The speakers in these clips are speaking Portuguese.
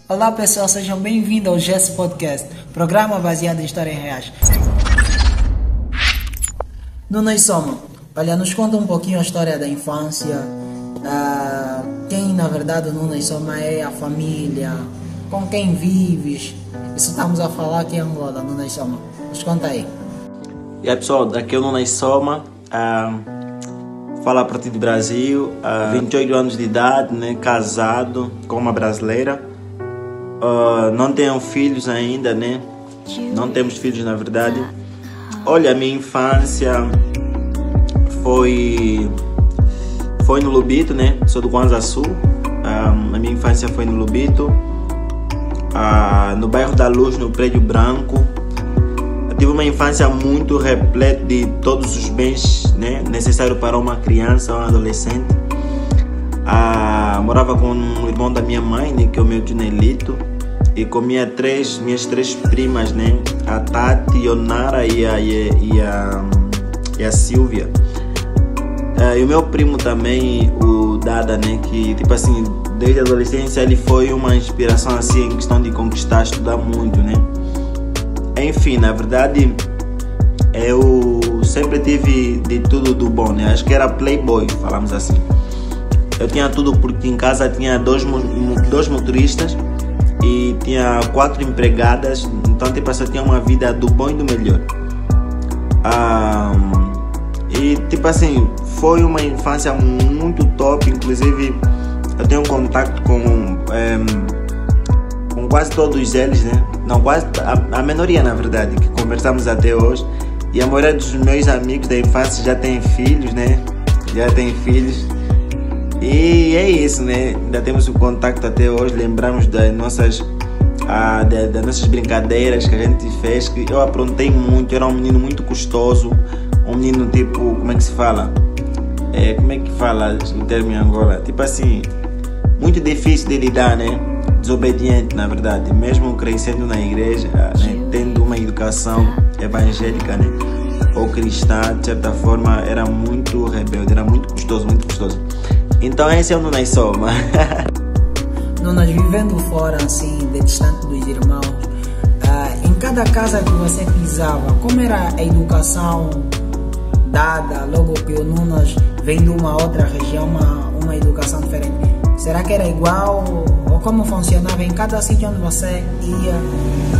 Olá pessoal, sejam bem-vindos ao GES Podcast, programa baseado em histórias reais. Nuno Soma, olha, nos conta um pouquinho a história da infância, quem na verdade o Nuno Soma é, a família, com quem vives. Isso estamos a falar aqui em Angola, Nuno Soma. Nos conta aí. E aí pessoal, daqui é o Nuno Soma, falo a partir do Brasil, 28 anos de idade, né, casado com uma brasileira. Não tenho filhos ainda, né? Não temos filhos na verdade. Olha, a minha infância foi no Lubito, né? Sou do Kwanza Sul. A minha infância foi no Lubito, no bairro da Luz, no Prédio Branco. Eu tive uma infância muito repleta de todos os bens, né, necessários para uma criança ou um adolescente. Morava com o irmão da minha mãe, né, que é o meu tio Nelito, e com minhas três primas, né, a Tati, a Onara e a Silvia. E o meu primo também, o Dada, né, que tipo assim, desde a adolescência ele foi uma inspiração assim em questão de conquistar, estudar muito, né. Enfim, na verdade eu sempre tive de tudo do bom, né, acho que era playboy, falamos assim. Eu tinha tudo porque em casa tinha dois motoristas e tinha 4 empregadas, então tipo assim, eu tinha uma vida do bom e do melhor. E tipo assim, foi uma infância muito top, inclusive eu tenho contato com quase todos eles, né? Não, quase a minoria na verdade, que conversamos até hoje. E a maioria dos meus amigos da infância já tem filhos, né? Já tem filhos. E é isso, né? Ainda temos o contato até hoje, lembramos das nossas brincadeiras que a gente fez, que eu aprontei muito, eu era um menino muito custoso, um menino tipo, como é que se fala? Como é que fala o termo em Angola? Tipo assim, muito difícil de lidar, né? Desobediente, na verdade, mesmo crescendo na igreja, né? Tendo uma educação evangélica, né? Ou cristã, de certa forma, era muito rebelde, era muito custoso, muito custoso. Então esse é o Nuno Soma. Nunas, vivendo fora assim, de distante dos irmãos, em cada casa que você pisava, como era a educação dada logo que o Nunas vem de uma outra região, uma educação diferente? Será que era igual ou como funcionava em cada sítio onde você ia?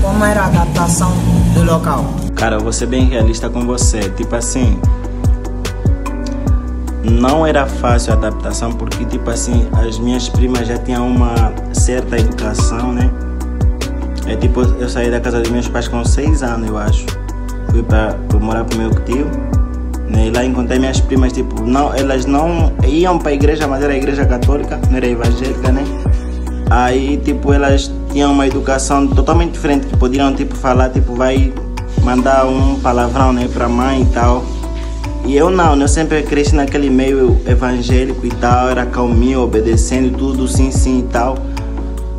Como era a adaptação do local? Cara, eu vou ser bem realista com você, tipo assim, não era fácil a adaptação porque tipo assim, as minhas primas já tinham uma certa educação, né? Tipo, eu saí da casa dos meus pais com 6 anos, eu acho. Fui para morar com meu tio, né? E lá encontrei minhas primas, tipo, não, elas não iam para a igreja, mas era a igreja católica, não era evangélica, né? Aí tipo, elas tinham uma educação totalmente diferente, que podiam tipo falar, tipo, vai mandar um palavrão, né, para a mãe e tal. E eu não, eu sempre cresci naquele meio evangélico e tal, era calminho, obedecendo tudo, sim e tal.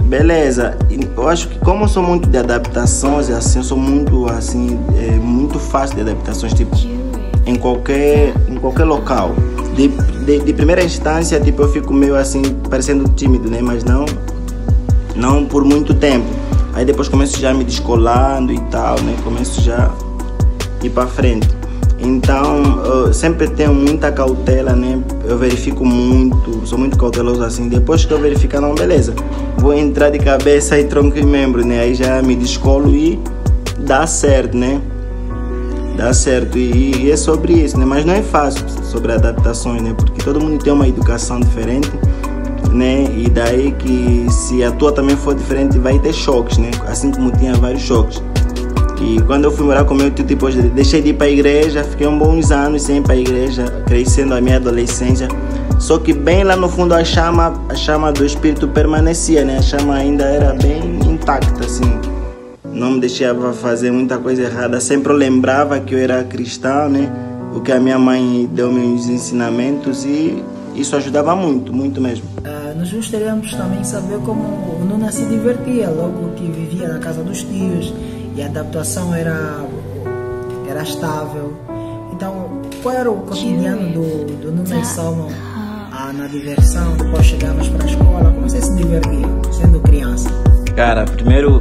Beleza, eu acho que como eu sou muito de adaptações, assim, eu sou muito assim, muito fácil de adaptações, tipo, em qualquer local. De primeira instância, tipo, eu fico meio assim, parecendo tímido, né, mas não por muito tempo. Aí depois começo já me descolando e tal, né, começo já a ir para frente. Então, eu sempre tenho muita cautela, né? Eu verifico muito, sou muito cauteloso assim. Depois que eu verificar, não, beleza, vou entrar de cabeça e tronco e membro, né? Aí já me descolo e dá certo, né? Dá certo. E é sobre isso, né? Mas não é fácil sobre adaptações, né? Porque todo mundo tem uma educação diferente, né? E daí que se a tua também for diferente, vai ter choques, né? Assim como tinha vários choques. E quando eu fui morar com meu tio, tipo, deixei de ir para a igreja, fiquei bons anos sem ir para a igreja, crescendo a minha adolescência. Só que bem lá no fundo a chama do espírito permanecia, né? A chama ainda era bem intacta, assim. Não me deixava fazer muita coisa errada. Sempre eu lembrava que eu era cristão, né? O que a minha mãe deu meus ensinamentos e isso ajudava muito, muito mesmo. Nós gostaríamos também saber como o Nuno se divertia logo que vivia na casa dos tios. E a adaptação era estável. Então, qual era o cotidiano do Nuno Soma na diversão? Depois chegavas para a escola, como você se divertia sendo criança? Cara, primeiro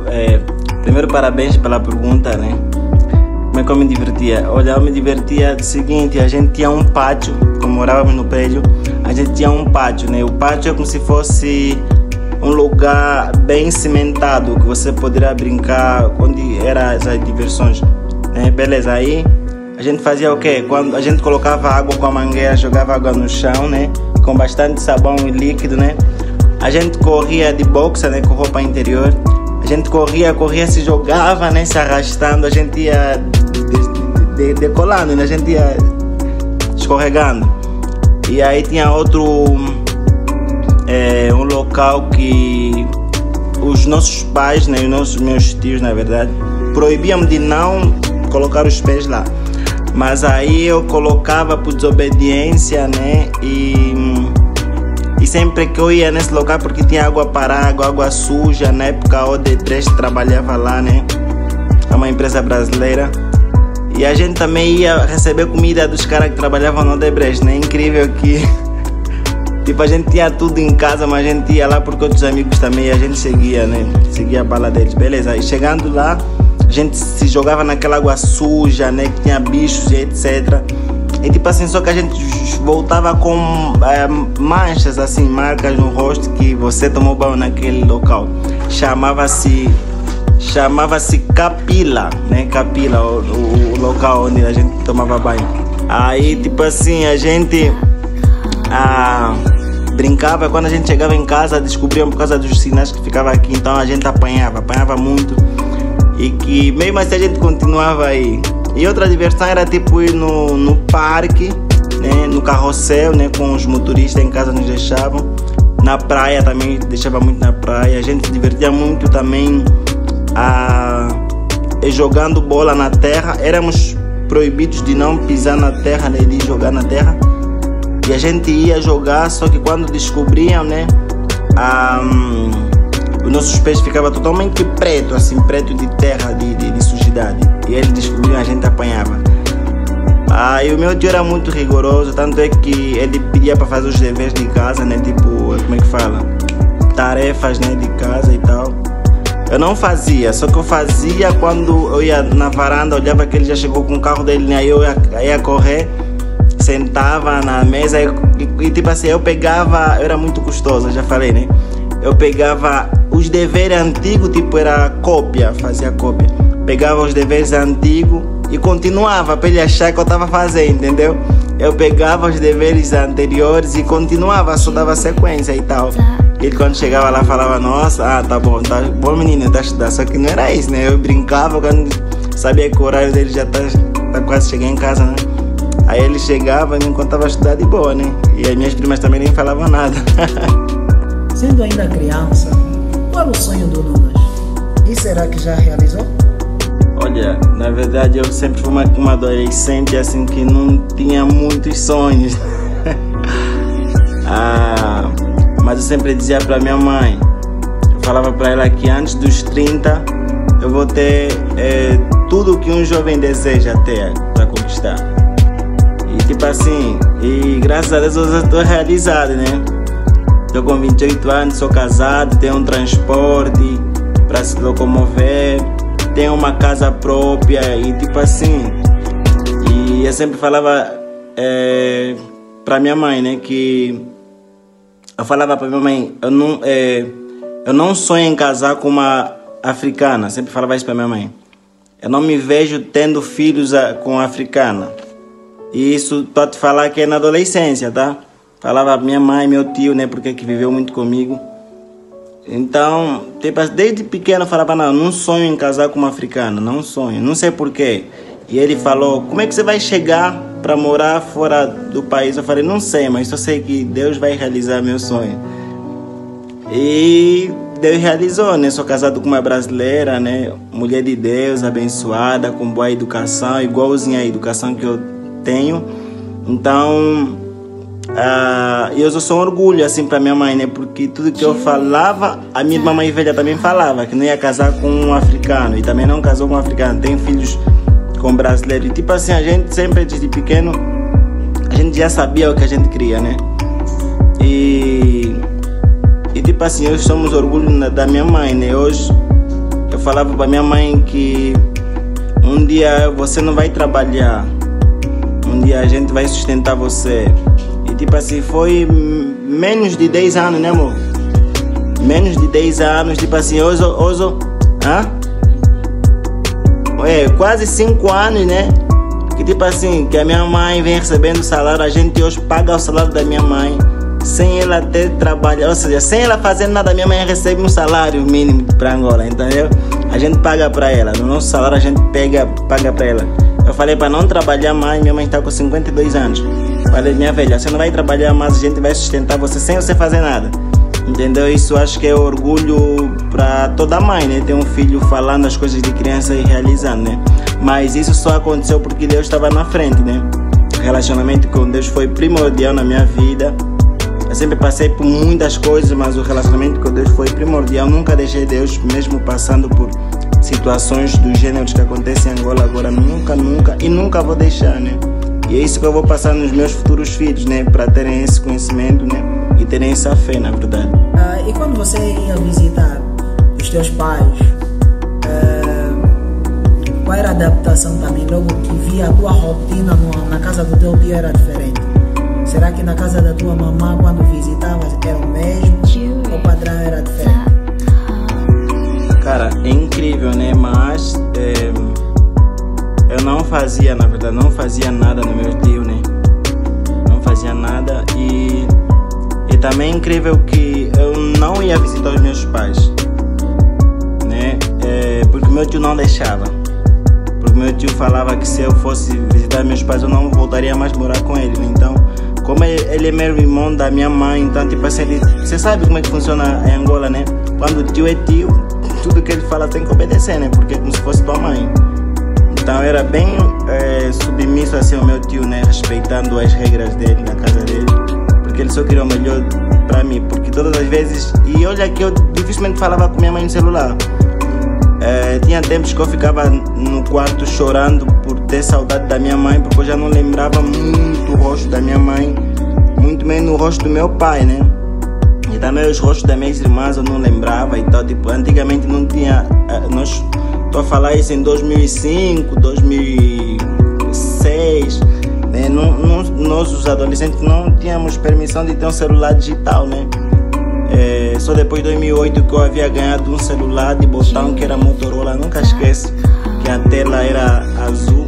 parabéns pela pergunta, né? Como é que eu me divertia? Olha, eu me divertia do seguinte, a gente tinha um pátio, como morávamos no prédio, a gente tinha um pátio, né? O pátio é como se fosse um lugar bem cimentado, que você poderia brincar, onde eram as diversões, né? Beleza, aí a gente fazia o quê? Quando a gente colocava água com a mangueira, jogava água no chão, né? Com bastante sabão e líquido, né? A gente corria de boxa, né? Com roupa interior. A gente corria, se jogava, né? Se arrastando, a gente ia decolando, né? A gente ia escorregando. E aí tinha outro, um local que os nossos pais, né? Meus tios, na verdade, proibiam de não colocar os pés lá. Mas aí eu colocava por desobediência, né? E sempre que eu ia nesse local, porque tinha água parada, água suja, na época a OD3 trabalhava lá, né? É uma empresa brasileira. E a gente também ia receber comida dos caras que trabalhavam no OD3, né? Incrível que tipo, a gente tinha tudo em casa, mas a gente ia lá porque outros amigos também, a gente seguia, né? Seguia a bala deles, beleza. E chegando lá, a gente se jogava naquela água suja, né? Que tinha bichos e etc. E tipo assim, só que a gente voltava com manchas, assim, marcas no rosto que você tomou banho naquele local. Chamava-se Capila, né? Capila, o local onde a gente tomava banho. Aí tipo assim, a gente brincava, quando a gente chegava em casa, descobriam por causa dos sinais que ficava aqui, então a gente apanhava muito. E que mesmo assim a gente continuava aí. E outra diversão era tipo ir no parque, né, no carrossel, né, com os motoristas em casa nos deixavam. Na praia também, deixava muito na praia. A gente se divertia muito também jogando bola na terra. Éramos proibidos de não pisar na terra, né, de jogar na terra. E a gente ia jogar, só que quando descobriam, né, os nossos pés ficavam totalmente preto, assim, preto de terra, de sujidade. E eles descobriam, a gente apanhava. E o meu tio era muito rigoroso, tanto é que ele pedia para fazer os deveres de casa, né? Tipo, como é que fala? Tarefas, né, de casa e tal. Eu não fazia, só que eu fazia quando eu ia na varanda, olhava que ele já chegou com o carro dele, né? Aí eu ia correr, sentava na mesa e tipo assim, eu era muito custoso, já falei, né? Eu pegava os deveres antigos, tipo era cópia, fazia cópia. Pegava os deveres antigos e continuava para ele achar que eu estava fazendo, entendeu? Eu pegava os deveres anteriores e continuava, só dava sequência e tal. Ele quando chegava lá falava, nossa, tá bom menino, tá estudando. Só que não era isso, né? Eu brincava quando sabia que o horário dele já tá quase chegando em casa, né? Aí ele chegava e me contava estudar de boa, né? E as minhas primas também nem falavam nada. Sendo ainda criança, qual é o sonho do Nunas? E será que já realizou? Olha, na verdade eu sempre fui uma adolescente assim que não tinha muitos sonhos. Mas eu sempre dizia pra minha mãe, eu falava pra ela que antes dos 30 eu vou ter tudo que um jovem deseja ter pra conquistar. E tipo assim, e graças a Deus eu já estou realizado, né? Estou com 28 anos, sou casado, tenho um transporte para se locomover, tenho uma casa própria e tipo assim. E eu sempre falava para minha mãe, né, que eu falava para minha mãe, eu não sonho em casar com uma africana, sempre falava isso para minha mãe. Eu não me vejo tendo filhos com africana. E isso pode falar que é na adolescência, tá? Falava minha mãe, meu tio, né? Porque que viveu muito comigo. Então, tipo, desde pequeno eu falava, não sonho em casar com uma africana, não sonho, não sei porquê. E ele falou, como é que você vai chegar para morar fora do país? Eu falei, não sei, mas só sei que Deus vai realizar meu sonho. E Deus realizou, né? Sou casado com uma brasileira, né? Mulher de Deus, abençoada, com boa educação, igualzinha a educação que eu tenho. Então, eu sou um orgulho assim para minha mãe, né? Porque tudo que eu falava, a minha irmã mais velha também falava que não ia casar com um africano, e também não casou com um africano, tem filhos com brasileiro. E tipo assim, a gente sempre desde pequeno, a gente já sabia o que a gente queria, né? E E tipo assim, hoje somos orgulho da minha mãe, né? Hoje eu falava para minha mãe que um dia você não vai trabalhar, um dia a gente vai sustentar você. E tipo assim, foi menos de 10 anos, né, amor? Menos de 10 anos, tipo assim, hoje quase 5 anos, né? Que tipo assim, que a minha mãe vem recebendo o salário, a gente hoje paga o salário da minha mãe, sem ela ter trabalho, ou seja, sem ela fazer nada, a minha mãe recebe um salário mínimo para Angola, entendeu? A gente paga para ela, no nosso salário a gente paga para ela. Eu falei para não trabalhar mais, minha mãe está com 52 anos. Falei, minha velha, você não vai trabalhar mais, a gente vai sustentar você sem você fazer nada. Entendeu? Isso acho que é orgulho para toda mãe, né? Ter um filho falando as coisas de criança e realizando, né? Mas isso só aconteceu porque Deus estava na frente, né? O relacionamento com Deus foi primordial na minha vida. Eu sempre passei por muitas coisas, mas o relacionamento com Deus foi primordial. Nunca deixei Deus, mesmo passando por situações dos gêneros que acontecem em Angola agora. Nunca vou deixar, né? E é isso que eu vou passar nos meus futuros filhos, né? Para terem esse conhecimento, né? E terem essa fé, na verdade. E quando você ia visitar os teus pais, qual era a adaptação também? Logo que via a tua rotina na casa do teu tio era diferente. Será que na casa da tua mamã, quando visitavas, era o mesmo? Ou o padrão era diferente? Cara, é incrível, né? Mas eu não fazia, na verdade, não fazia nada no meu tio, né? Não fazia nada e também é incrível que eu não ia visitar os meus pais, né? Porque meu tio não deixava. Porque meu tio falava que se eu fosse visitar meus pais eu não voltaria mais a morar com ele, né? Então, como ele é meu irmão da minha mãe, então tipo assim, você sabe como é que funciona em Angola, né? Quando o tio é tio, tudo que ele fala tem que obedecer, né? Porque é como se fosse tua mãe. Então era bem submisso assim ao meu tio, né? Respeitando as regras dele, na casa dele. Porque ele só queria o melhor para mim. Porque todas as vezes... E olha que eu dificilmente falava com minha mãe no celular. Tinha tempos que eu ficava no quarto chorando por ter saudade da minha mãe. Porque eu já não lembrava muito o rosto da minha mãe. Muito menos o rosto do meu pai, né? E também os rostos das minhas irmãs eu não lembrava e tal. Tipo, antigamente não tinha... Estou a falar isso em 2005, 2006, né? Nós os adolescentes não tínhamos permissão de ter um celular digital, né? Só depois de 2008 que eu havia ganhado um celular de botão que era Motorola, nunca esqueço que a tela era azul.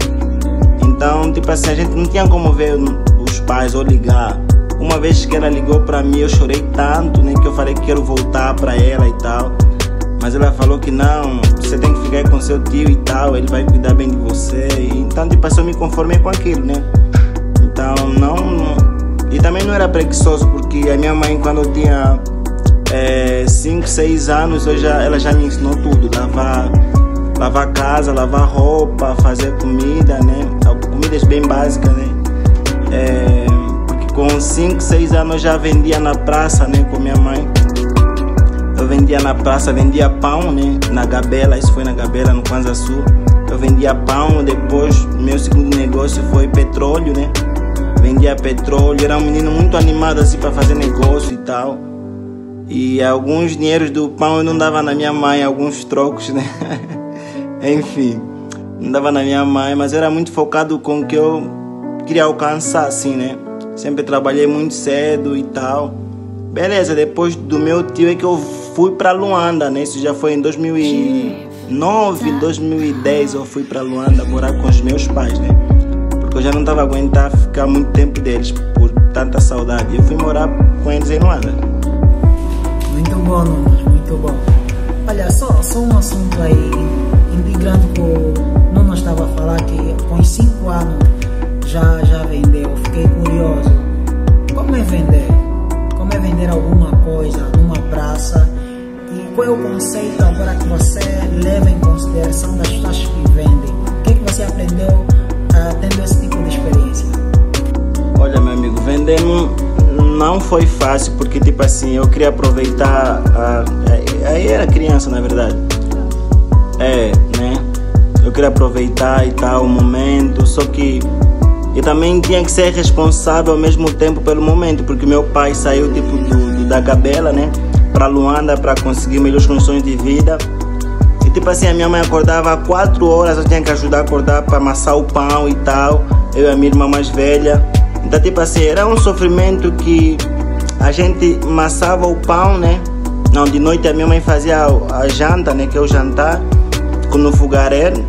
Então, tipo assim, a gente não tinha como ver os pais ou ligar. Uma vez que ela ligou para mim, eu chorei tanto, né? Que eu falei que quero voltar para ela e tal. Mas ela falou que não, você tem que ficar com seu tio e tal, ele vai cuidar bem de você. Então, tipo assim, eu me conformei com aquilo, né? Então, E também não era preguiçoso, porque a minha mãe, quando eu tinha 5, 6 anos, ela já me ensinou tudo. Lavar casa, lavar roupa, fazer comida, né? Comidas bem básicas, né? Porque com 5, 6 anos eu já vendia na praça, né? Com minha mãe. Eu vendia na praça, vendia pão, né? Na Gabela, isso foi na Gabela, no Kwanza Sul. Eu vendia pão, depois meu segundo negócio foi petróleo, né? Vendia petróleo, era um menino muito animado assim para fazer negócio e tal. E alguns dinheiros do pão eu não dava na minha mãe, alguns trocos, né? Enfim, não dava na minha mãe, mas era muito focado com o que eu queria alcançar, assim, né? Sempre trabalhei muito cedo e tal. Beleza, depois do meu tio é que eu fui para Luanda, né? Isso já foi em 2009, 2010 eu fui para Luanda morar com os meus pais, né? Porque eu já não estava aguentando ficar muito tempo deles por tanta saudade. Eu fui morar com eles em Luanda. Muito bom, muito bom. Olha, só um assunto aí, integrando que o Nuno estava a falar que com 5 anos já vendeu. Fiquei curioso. Como é vender? Como é vender alguma coisa numa praça? E qual é o conceito agora que você leva em consideração das pessoas que vendem? O que você aprendeu tendo esse tipo de experiência? Olha, meu amigo, vender não foi fácil, porque tipo assim, eu queria aproveitar, aí era criança na verdade, né? Eu queria aproveitar e tal o momento, só que eu também tinha que ser responsável ao mesmo tempo pelo momento, porque meu pai saiu tipo da Gabela, né? para Luanda para conseguir melhores condições de vida. E tipo assim, a minha mãe acordava 4 horas, eu tinha que ajudar a acordar para amassar o pão e tal, eu e a minha irmã mais velha. Então tipo assim, era um sofrimento que a gente amassava o pão, né? Não, de noite a minha mãe fazia a janta, né? Que é o jantar, no fogareiro.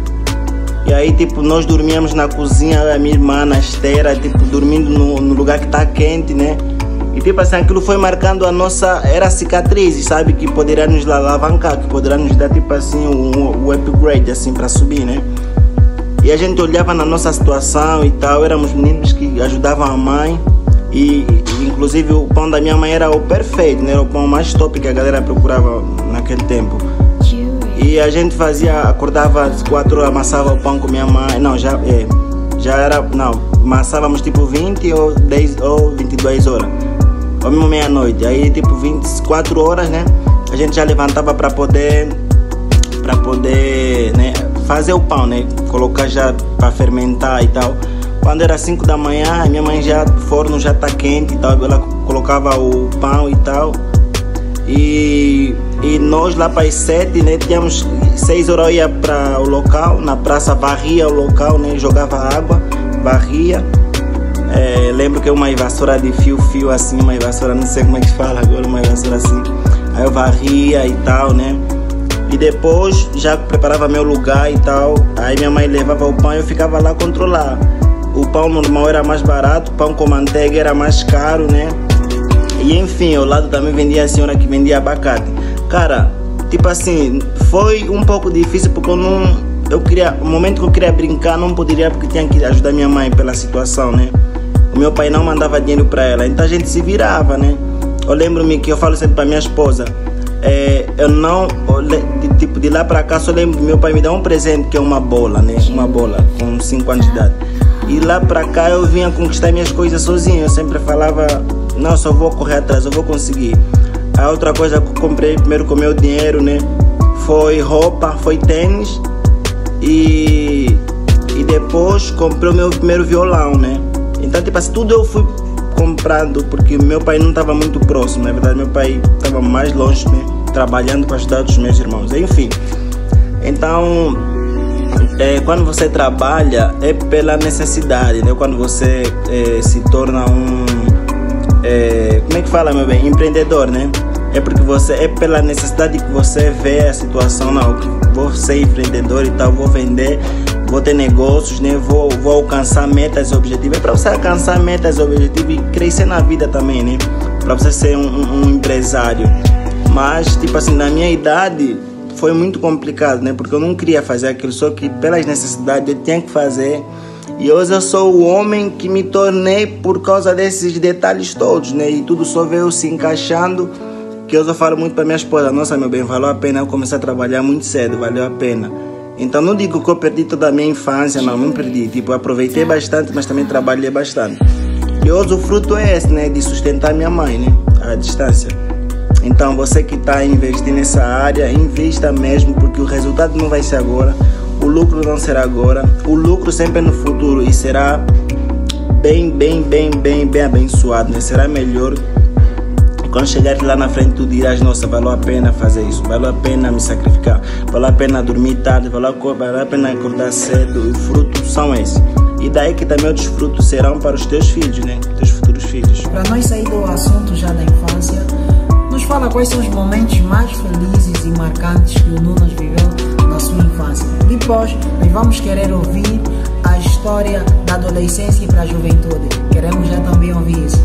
E aí tipo, nós dormíamos na cozinha, eu e a minha irmã na esteira, tipo, dormindo no lugar que está quente, né? E tipo assim, aquilo foi marcando a nossa, era cicatrizes, sabe? Que poderia nos alavancar, que poderia nos dar tipo assim o upgrade assim para subir, né? E a gente olhava na nossa situação e tal, éramos meninos que ajudavam a mãe. E inclusive o pão da minha mãe era o perfeito, né? Era o pão mais top que a galera procurava naquele tempo. E a gente fazia, acordava às 4 horas, amassava o pão com minha mãe. Não, já era, não, amassávamos tipo 20 ou 10 ou 22 horas. Ou mesmo meia-noite. Aí tipo 24 horas, né? A gente já levantava para poder, né, fazer o pão, né? Colocar já para fermentar e tal. Quando era 5 da manhã, a minha mãe já, o forno já tá quente e tal, ela colocava o pão e tal. E nós lá para as 7, né, tínhamos 6 horas, eu ia para o local, na praça, varria o local, né, jogava água, varria. Lembro que é uma vassoura de fio assim, uma vassoura, não sei como é que fala agora, uma vassoura assim. Aí eu varria e tal, né. E depois já preparava meu lugar e tal. Aí minha mãe levava o pão e eu ficava lá a controlar. O pão normal era mais barato, o pão com manteiga era mais caro, né? E enfim, ao lado também vendia a senhora que vendia abacate. Cara, tipo assim, foi um pouco difícil porque o momento que eu queria brincar não poderia porque tinha que ajudar minha mãe pela situação, né? O meu pai não mandava dinheiro para ela, então a gente se virava, né? Eu lembro-me que eu falo sempre para minha esposa, de lá para cá só lembro que meu pai me dá um presente que é uma bola, né? Uma bola com 5 anos de idade. E lá pra cá eu vinha conquistar minhas coisas sozinho. Eu sempre falava, não, só vou correr atrás, eu vou conseguir. A outra coisa que eu comprei primeiro com meu dinheiro, né? Foi roupa, foi tênis. E depois comprei o meu primeiro violão, né? Então tipo assim, tudo eu fui comprando porque meu pai não estava muito próximo. Na verdade meu pai estava mais longe, né? Trabalhando para ajudar os meus irmãos. Enfim, então... quando você trabalha é pela necessidade, né? Quando você se torna como é que fala, meu bem? Empreendedor, né? É porque é pela necessidade que você vê a situação, não, vou ser empreendedor e tal, vou vender, vou ter negócios, né? Vou alcançar metas e objetivos. É para você alcançar metas e objetivos e crescer na vida também, né? Para você ser um empresário. Mas, tipo assim, na minha idade foi muito complicado, né? Porque eu não queria fazer aquilo, só que pelas necessidades eu tinha que fazer. E hoje eu sou o homem que me tornei por causa desses detalhes todos, né? E tudo só veio se encaixando, que hoje eu falo muito para minha esposa, nossa, meu bem, valeu a pena eu começar a trabalhar muito cedo, valeu a pena. Então não digo que eu perdi toda a minha infância, não perdi. Tipo, eu aproveitei bastante, mas também trabalhei bastante. E hoje o fruto é esse, né? De sustentar minha mãe, né? À distância. Então você que está a investir nessa área, invista mesmo, porque o resultado não vai ser agora, o lucro não será agora, o lucro sempre é no futuro e será bem abençoado, né? Será melhor. Quando chegar lá na frente tu dirás, nossa, valeu a pena fazer isso, valeu a pena me sacrificar, valeu a pena dormir tarde, valeu a pena acordar cedo. Os frutos são esses. E daí que também outros frutos serão para os teus filhos, né? Teus futuros filhos. Para nós sair do assunto já da infância, nos fala quais são os momentos mais felizes e marcantes que o Nunas viveu na sua infância. Depois, nós vamos querer ouvir a história da adolescência e para a juventude. Queremos já também ouvir isso.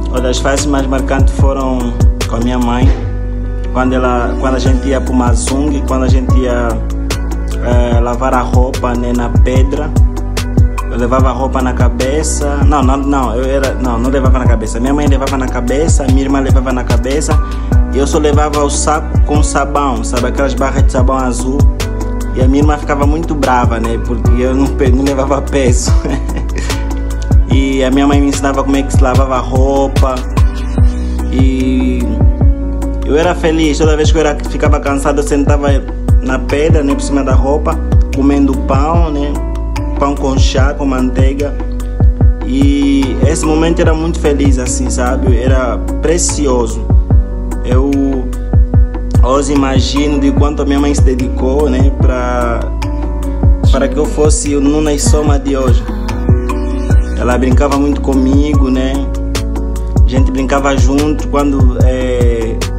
Uma das fases mais marcantes foram com a minha mãe, quando a gente ia para o Mazung, quando a gente ia lavar a roupa, né, na pedra. Eu levava a roupa na cabeça. Não levava na cabeça. Minha mãe levava na cabeça, minha irmã levava na cabeça. E eu só levava o saco com sabão, sabe? Aquelas barras de sabão azul. E a minha irmã ficava muito brava, né? Porque eu não levava peso. E a minha mãe me ensinava como é que se lavava a roupa. E eu era feliz. Toda vez que eu ficava cansado, eu sentava na pedra, né, por cima da roupa, comendo pão, né? Pão com chá, com manteiga. E esse momento era muito feliz, assim, sabe? Era precioso. Eu hoje imagino de quanto a minha mãe se dedicou, né, para que eu fosse o Nuna e Soma de hoje. Ela brincava muito comigo, né? A gente brincava junto. Quando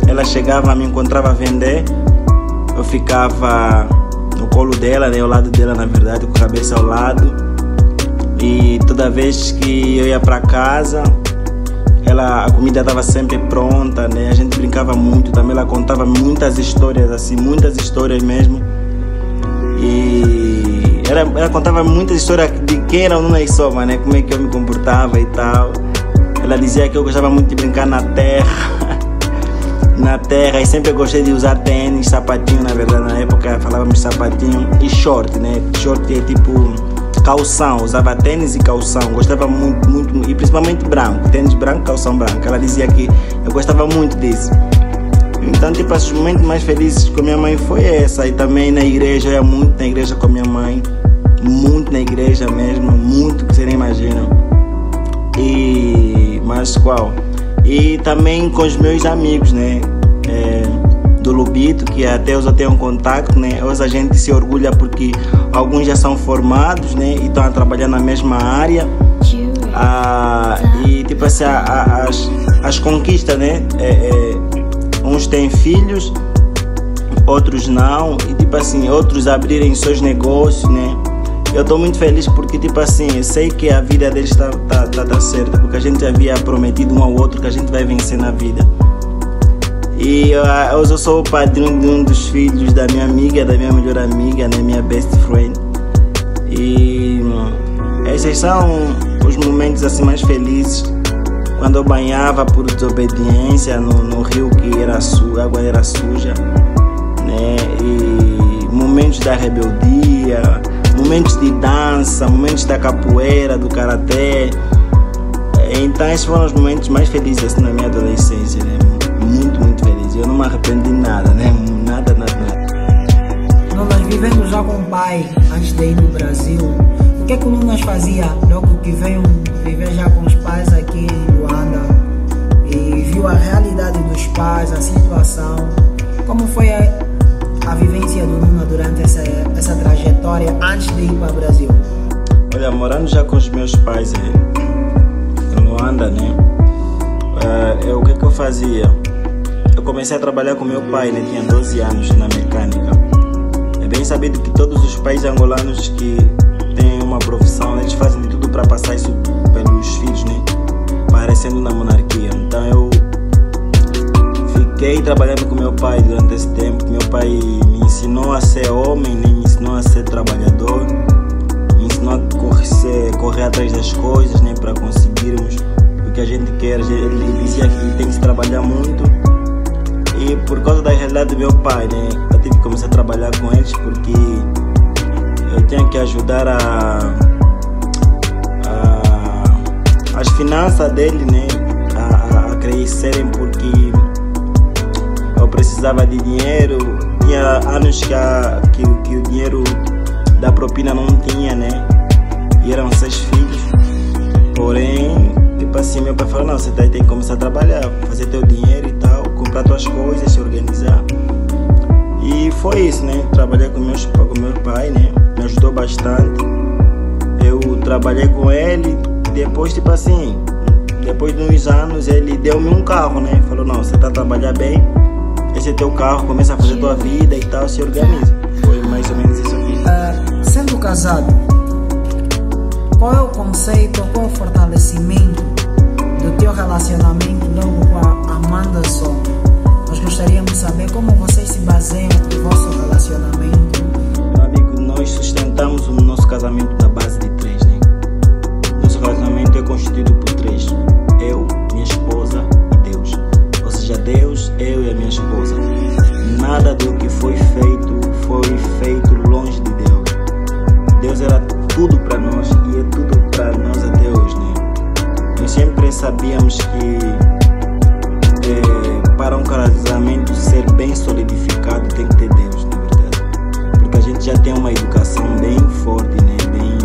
ela chegava, me encontrava a vender, eu ficava no colo dela, né, ao lado dela, na verdade, com a cabeça ao lado. E toda vez que eu ia para casa, a comida estava sempre pronta, né? A gente brincava muito também. Ela contava muitas histórias, assim, muitas histórias mesmo. E ela contava muitas histórias de quem era o Nuna e Soma, né? Como é que eu me comportava e tal. Ela dizia que eu gostava muito de brincar na terra. Na terra, e sempre gostei de usar tênis, sapatinho, na verdade, na época falávamos sapatinho e short, né? Short é tipo calção, usava tênis e calção, gostava muito, muito, e principalmente branco, tênis branco, calção branco. Ela dizia que eu gostava muito disso. Então, tipo, os momentos mais felizes com minha mãe foi essa. E também na igreja, eu ia muito na igreja com minha mãe, muito na igreja mesmo, muito que você nem imagina. Mas qual? E também com os meus amigos, né? Do Lubito, que até hoje eu tenho contato, né? Hoje a gente se orgulha porque alguns já são formados, né? E estão a trabalhar na mesma área. E tipo assim, as conquistas, né? Uns têm filhos, outros não. E tipo assim, outros abrirem seus negócios, né? Eu estou muito feliz porque, tipo assim, eu sei que a vida deles tá certa, porque a gente havia prometido um ao outro que a gente vai vencer na vida. E hoje eu sou o padrinho de um dos filhos da minha amiga, da minha melhor amiga, né, minha best friend. E esses são os momentos assim mais felizes, quando eu banhava por desobediência no rio que era a água era suja, né? E momentos da rebeldia, momentos de dança, momentos da capoeira, do karatê. Então esses foram os momentos mais felizes assim, na minha adolescência, né? Muito, muito feliz. Eu não me arrependi de nada, né? Nada. Nunas, vivendo já com o pai antes de ir no Brasil, o que é que o Nunas fazia logo que veio viver já com os pais aqui em Luanda e viu a realidade dos pais, a situação? Como foi a vivência do Nuna durante essa trajetória antes de ir para o Brasil? Olha, morando já com os meus pais em Luanda, né? O que eu fazia? Eu comecei a trabalhar com meu pai, né? Tinha 12 anos na mecânica. É bem sabido que todos os pais angolanos que têm uma profissão, eles fazem de tudo para passar isso pelos filhos, né? Parecendo na monarquia. Então eu fiquei trabalhando com meu pai durante esse tempo. Meu pai me ensinou a ser homem, né? Me ensinou a ser trabalhador, me ensinou a correr atrás das coisas, né? Para conseguirmos o que a gente quer. Ele dizia que tem que se trabalhar muito. E por causa da realidade do meu pai, né, eu tive que começar a trabalhar com eles porque eu tinha que ajudar as finanças dele, né, a crescerem, porque eu precisava de dinheiro. Tinha anos que o dinheiro da propina não tinha, né, e eram 6 filhos. Porém, tipo assim, meu pai falou, não, você tem que começar a trabalhar, fazer teu dinheiro e tal, comprar tuas coisas, se organizar. E foi isso, né? Trabalhei com meu pai, né? Me ajudou bastante. Eu trabalhei com ele. Depois, tipo assim, depois de uns anos, ele deu-me um carro, né? Falou, não, você tá a trabalhar bem, esse é teu carro, começa a fazer tua vida e tal, se organiza. Foi mais ou menos isso aqui. Sendo casado, qual é o conceito, qual é o fortalecimento do teu relacionamento logo com a Amanda Soma? Nós gostaríamos de saber como vocês se baseiam no vosso relacionamento. Meu amigo, nós sustentamos o nosso casamento na base de 3, né? Nosso relacionamento é constituído por 3. Eu, minha esposa e Deus. Ou seja, Deus, eu e a minha esposa. Nada do que foi feito longe de Deus. Deus era tudo para nós e é tudo para nós até hoje, né? Nós sempre sabíamos que para um casamento ser bem solidificado tem que ter Deus, na verdade. Porque a gente já tem uma educação bem forte, né? Bem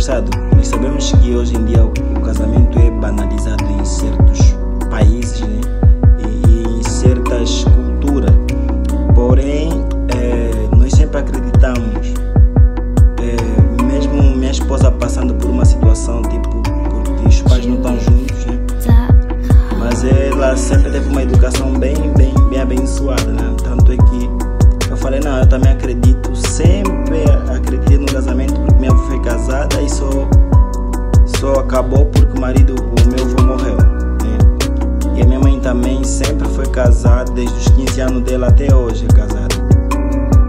engraçado, nós sabemos que hoje em dia o casamento é banalizado em certos países, né? E em certas culturas. Porém, nós sempre acreditamos, mesmo minha esposa passando por uma situação tipo, porque os pais não estão juntos, né? Mas ela sempre teve uma educação bem abençoada, né? Tanto é que eu falei, não, eu também acredito, sempre acreditei no casamento, porque minha avó foi casada e só acabou porque o meu avô morreu, né? E a minha mãe também sempre foi casada, desde os 15 anos dela até hoje é casada.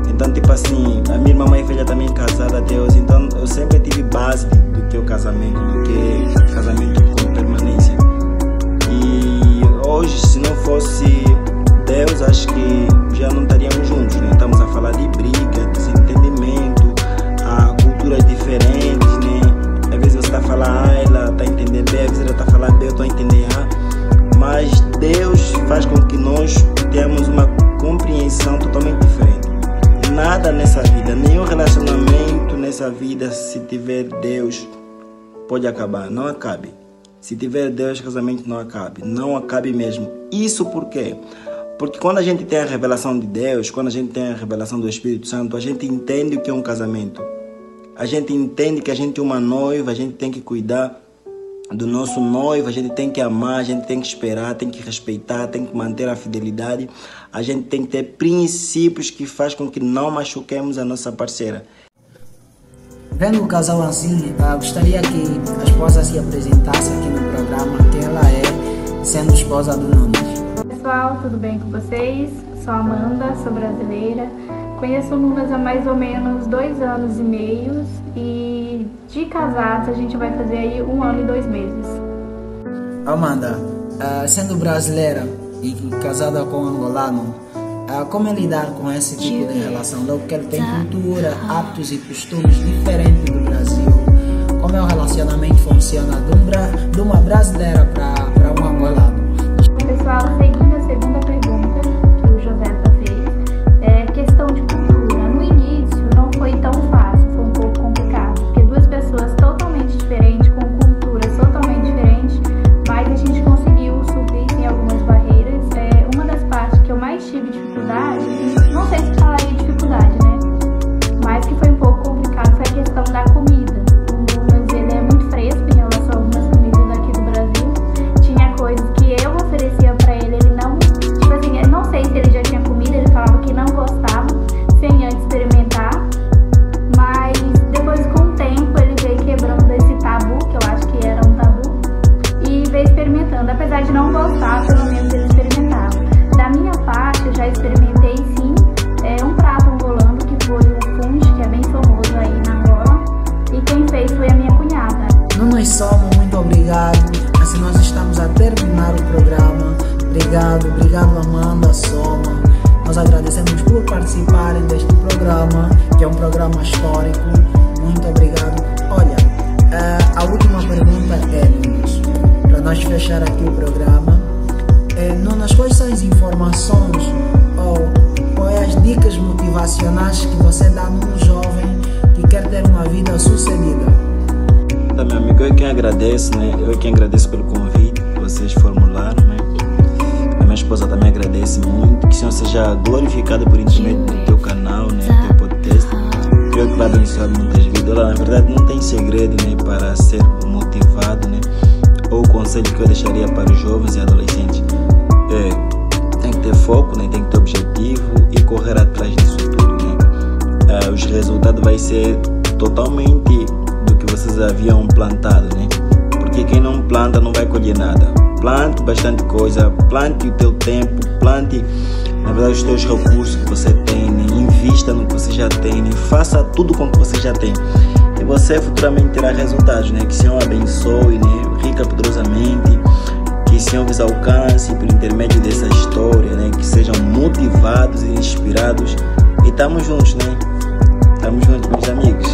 Então, tipo assim, a minha irmã mais velha também é casada até hoje, então eu sempre tive base do que é o casamento, do que é casamento com permanência. E hoje, se não fosse Deus, acho que já não estaríamos juntos, né? Estamos a falar de briga, desentendimento, culturas diferentes, né? Às vezes você está a falar A, ela está a entender B, às vezes ela está a falar B, eu estou a entender A. Mas Deus faz com que nós tenhamos uma compreensão totalmente diferente. Nada nessa vida, nenhum relacionamento nessa vida, se tiver Deus, pode acabar. Não acabe. Se tiver Deus, casamento não acabe. Não acabe mesmo. Isso por quê? Porque quando a gente tem a revelação de Deus, quando a gente tem a revelação do Espírito Santo, a gente entende o que é um casamento. A gente entende que a gente é uma noiva, a gente tem que cuidar do nosso noivo, a gente tem que amar, a gente tem que esperar, tem que respeitar, tem que manter a fidelidade. A gente tem que ter princípios que faz com que não machuquemos a nossa parceira. Vendo o casal assim, gostaria que a esposa se apresentasse aqui no programa, que ela é sendo esposa do Nunes. Pessoal, tudo bem com vocês? Sou a Amanda, sou brasileira. Conheço o Nunes há mais ou menos 2 anos e meio e de casados a gente vai fazer aí 1 ano e 2 meses. Amanda, sendo brasileira e casada com um angolano, como é lidar com esse tipo de relação? Logo que ele tem cultura, hábitos e costumes diferentes do Brasil. Como é o relacionamento funciona de uma brasileira para um angolano? Pessoal, seguindo a segunda pergunta que o Josefa fez, é questão de cultura. No início não foi tão fácil, foi um pouco complicado, porque 2 pessoas totalmente diferentes, com culturas totalmente diferentes, mas a gente conseguiu suprir em algumas barreiras. Uma das partes que eu mais tive dificuldade, não sei se falaria dificuldade, né? Mas que foi um pouco complicado, foi a questão da comida. O Nunes, ele é muito fresco em relação a algumas comidas aqui do Brasil. Tinha coisas que eu oferecia pra ele, ele não, tipo assim, eu não sei se ele já tinha comido, ele falava que não gostava, sem antes experimentar. Mas depois, com o tempo, ele veio quebrando esse tabu, que eu acho que era um tabu, e veio experimentando. Apesar de não gostar, pelo menos ele experimentava. Da minha parte, eu já experimentei sim, um prato angolano, que foi o funge, que é bem famoso aí na Angola, e quem fez foi a minha cunhada. Nunes Somo, muito obrigado. Assim nós estamos a terminar o programa. Obrigado Amanda, Soma. Nós agradecemos por participarem deste programa, que é um programa histórico. Muito obrigado. Olha, a última pergunta é, Nunes, para nós fechar aqui o programa. Nunes, quais são as informações ou quais as dicas motivacionais que você dá num jovem que quer ter uma vida sucedida? Meu amigo, eu quem agradeço, né? Eu quem agradeço pelo convite que vocês formularam, né? A minha esposa também agradece muito, que o Senhor seja glorificado por intermédio do teu canal, né? Do teu podcast. Eu que vai abençoar muitas vidas. Ela, na verdade, não tem segredo, né? Para ser motivado, né? Ou o conselho que eu deixaria para os jovens e adolescentes tem que ter foco, né? Tem que ter objetivo e correr atrás disso tudo, né? Os resultados vai ser totalmente do que vocês haviam plantado, né? Porque quem não planta não vai colher nada. Plante bastante coisa, plante o teu tempo, plante, na verdade, os teus recursos que você tem, né? Invista no que você já tem, né? Faça tudo com o que você já tem. E você futuramente terá resultados, né? Que o Senhor abençoe, né? Rica, poderosamente. Que o Senhor vos alcance por intermédio dessa história, né? Que sejam motivados e inspirados. E estamos juntos, né? Estamos juntos, meus amigos.